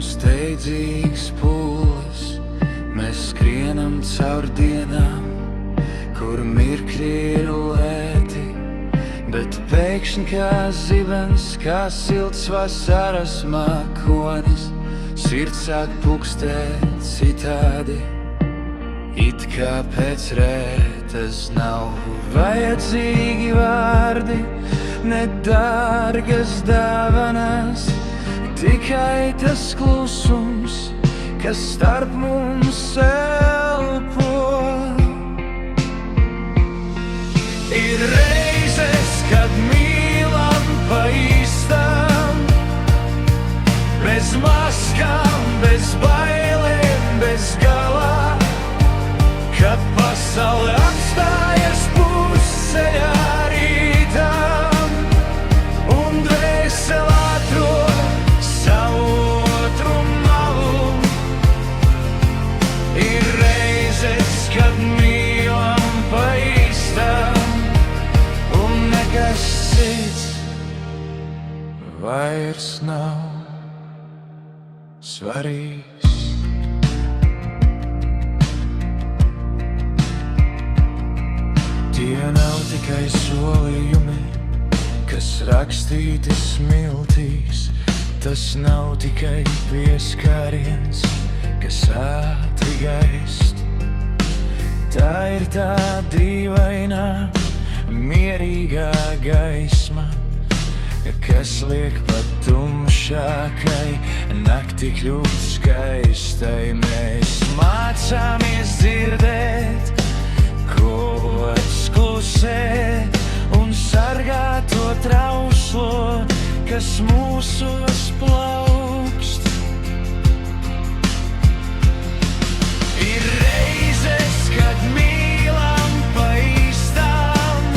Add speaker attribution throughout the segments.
Speaker 1: Steidzīgs pūlis, mēs skrienam caur dienām, kur mirkļi ir lēti, bet pēkšņi kā zibens, kā silts vasaras mākonis, sirds sāk pukstēt citādi, it kā pēc rētas nav vajadzīgi vārdi, ne dārgas dāvanas, tikai tas klusums, kas starp mums elpo. Ir reizes, kad mīlam pa īstam, bez maskām, bez bailēm, bez galā, kad pasaule apstājas pusceļā rītām un dvēsele atrod savu otru malu. Ir reizes, kad mīlam pa īstam un nekas cits vairs nav svarīgs. Tie nav tikai solījumi, kas rakstīti smiltīs. Tas nav tikai pieskāriens, kas ātri gaist. Tā ir tā dīvainā, mierīgā gaisma, kas liek pat tumšākai nakti kļūt skaistai. Mēs mācāmies dzirdēt, kods klusē un sargā to trauslo, kas mūsos plaukst. Ir reizes, kad mīlam pa īstam,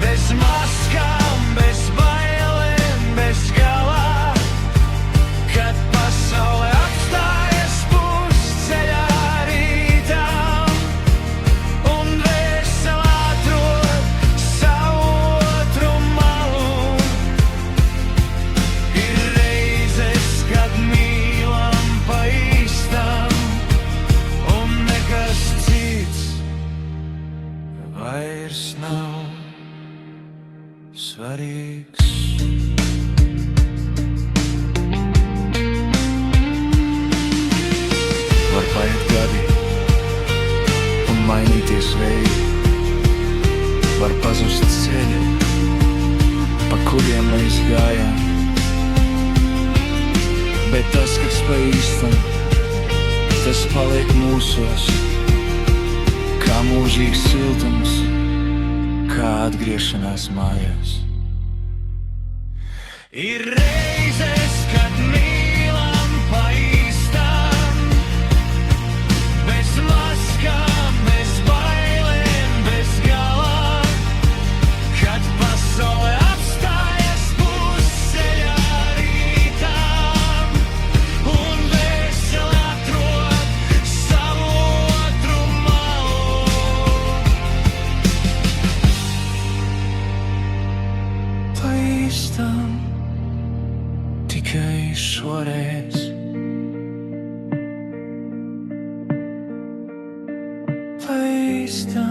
Speaker 1: bez maskām, bez bailēm, bez galā, kad pasaule apstājas pusceļā rītām un dvēsele atrod savu otru malu. Ir reizes, kad mīlam pa īstam un nekas cits vairs nav svarīgs. Var paiet gadi un mainīties veidi, var pazust ceļi, pa kuriem mēs gājām, bet tas, kas pa īstam, tas paliek mūsos, kā mūžīgs siltums, kā atgriešanās mājās. Ir reizes, kad mīlam pa īstam, bez maskām, bez bailēm, bez galā, kad pasaule apstājas pusceļā rītām un dvēsele atrod savu otru malu. Pa īstam tikai šoreiz. Pa īstam